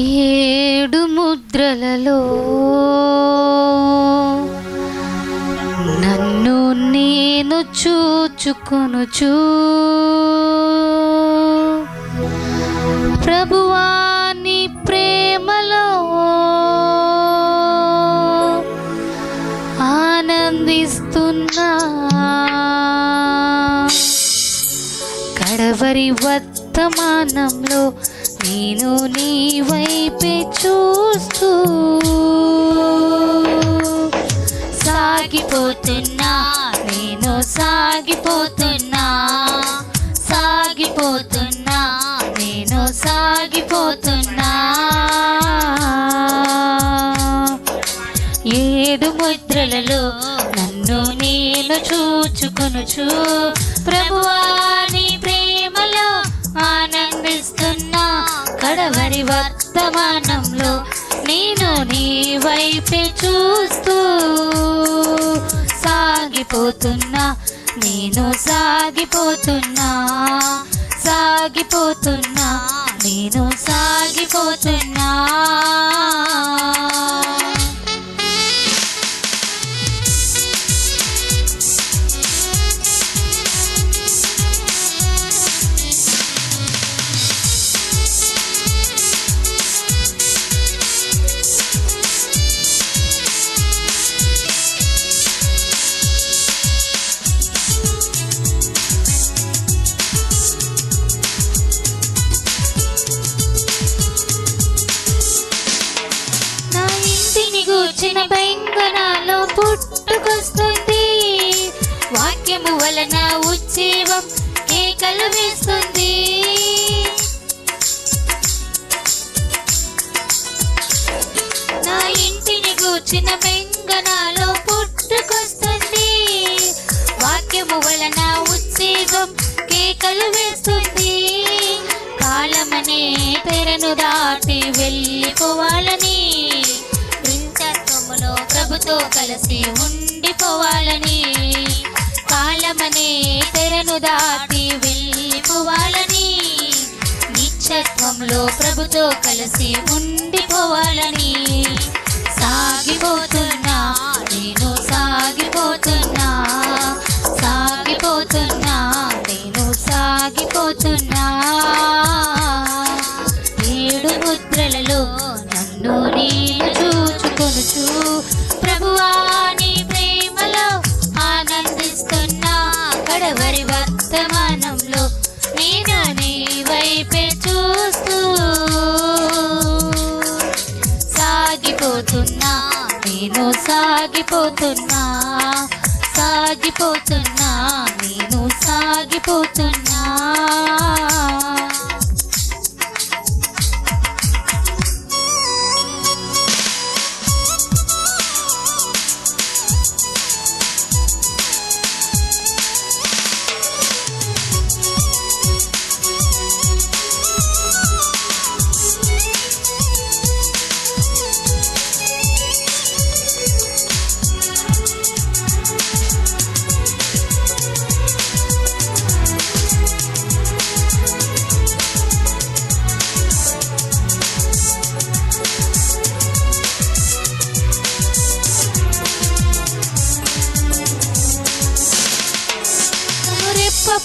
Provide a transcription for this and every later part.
ఏడు ముద్రలలో నన్ను నేను చూచుకొనుచు ప్రభువా నీ ప్రేమలో ఆనందిస్తున్నా కడవరి వర్తమానంలో నేను నీ వైపే చూస్తూ సాగిపోతున్నా, నేను సాగిపోతున్నా, సాగిపోతున్నా, నేను సాగిపోతున్నా. ఏడు ముద్రలలో నన్ను నేను చూచుకొనుచు ప్రభువా నీ ప్రేమలో ఆనందిస్తున్నా కడవరి వర్తమానంలో నేను నీ వైపే చూస్తూ సాగిపోతున్నా, నేను సాగిపోతున్నా, సాగిపోతున్నా, నేను సాగిపోతున్నా. చిన్న బెంగనాలో పుట్టుకొస్తుంది, వాక్యము వలన ఉజ్జీవం కేకలు వేస్తుంది. నా ఇంటిని గూర్చిన బెంగనాలో పుట్టుకొస్తుంది, వాక్యము వలన ఉజ్జీవం కేకలు వేస్తుంది. కాలమనే తెరను దాటి వెళ్ళిపోవాలని, ప్రభుతో కలిసి ఉండిపోవాలని, కాలమనే తెరను దాటి వెళ్ళిపోవాలని, నిత్యత్వంలో ప్రభుతో కలిసి ఉండిపోవాలని సాగిపోతున్నా, నేను సాగిపోతున్నా, సాగిపోతున్నా, నేను సాగిపోతున్నా. ఏడు ముద్రలలో నన్ను నేను చూచుకొనుచు ప్రభువా నీ ప్రేమలో ఆనందిస్తున్నా కడవరి వర్తమానంలో నేను నీ వైపే చూస్తూ సాగిపోతున్నా, నేను సాగిపోతున్నా, సాగిపోతున్నా, నేను సాగిపోతున్నా.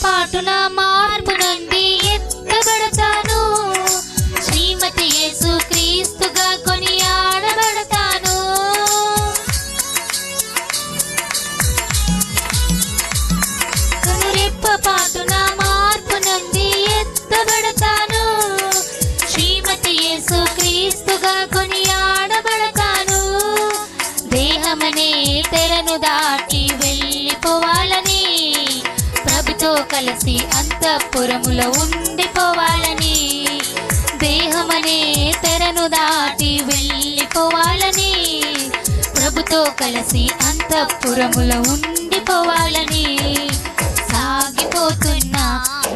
పాటున మార్పు నుండి ఎత్తబడతాను, శ్రీమతి యేసు క్రీస్తుగా కొనియాడబడతాను. కనురెప్ప పాటున మార్పు నుండి ఎత్తబడతాను, శ్రీమతి యేసు క్రీస్తుగా కొనియాడబడతాను. దేహమనే తెరను దాటి వెళ్ళిపోవాలని, ప్రభుతో కలిసి అంతఃపురములో ఉండిపోవాలని, దేహమనే తెరను దాటి వెళ్ళిపోవాలని, ప్రభుతో కలిసి అంతఃపురములో ఉండిపోవాలని సాగిపోతున్నా,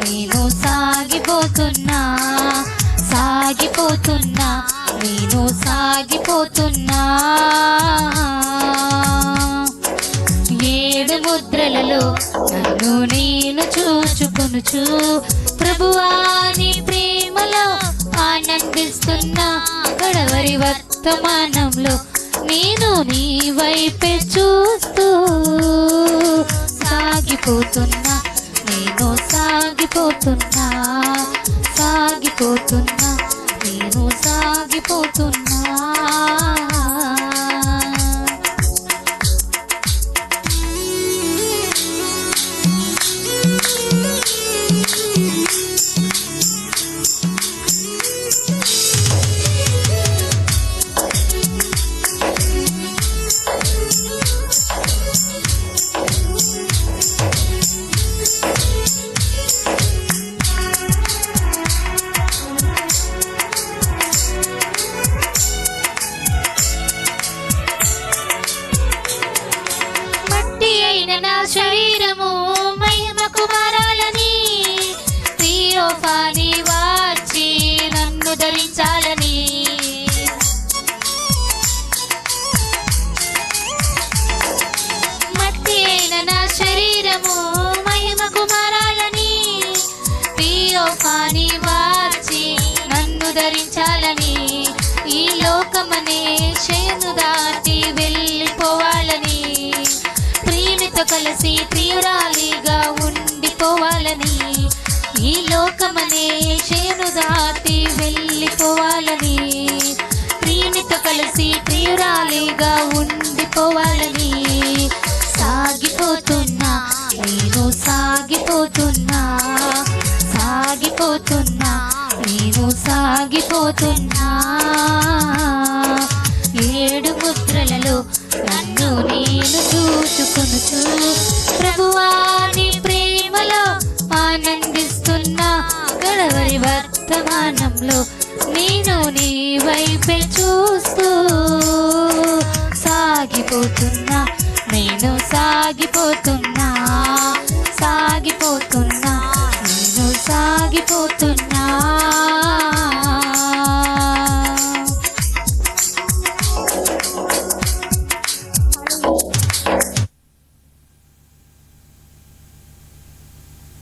నేను సాగిపోతున్నా, సాగిపోతున్నా, నేను సాగిపోతున్నా. ఏడు ముద్రలలో నన్ను నేను చూచుకొనుచు ప్రభువా నీ ప్రేమలో ఆనందిస్తున్నా కడవరి వర్తమానంలో నేను నీ వైపే చూస్తూ సాగిపోతున్నా, నేను సాగిపోతున్నా, సాగిపోతున్నా, నేను సాగిపోతున్నా. నా శరీరము మహిమకు మారాలని, థియోఫానీ వచ్చి నన్ను ధరించాలని, మట్టి అయిన నా శరీరము మహిమకు మారాలని, థియోఫానీ వచ్చి నన్ను ధరించాలని, ఈ లోకమనే శయను దాటి వెళ్ళిపోవాలని, ప్రియునితో కలిసి ప్రియురాలిగా ఉండిపోవాలని, ఈ లోకమనే శయను దాటి వెళ్ళిపోవాలని, ప్రియునితో కలిసి ప్రియురాలిగా ఉండిపోవాలని, సాగిపోతున్నా, నేను సాగిపోతున్నా, సాగిపోతున్నా, నేను సాగిపోతున్నా. 7 ముద్రలలో నన్ను నేను చూచుకొనుచు ప్రభువా నీ ప్రేమలో ఆనందిస్తున్నా, కడవరి వర్తమానంలో నేను నీ వైపే చూస్తూ సాగిపోతున్నా, నేను సాగిపోతున్నా, సాగిపోతున్నా, నేను సాగిపోతున్నా.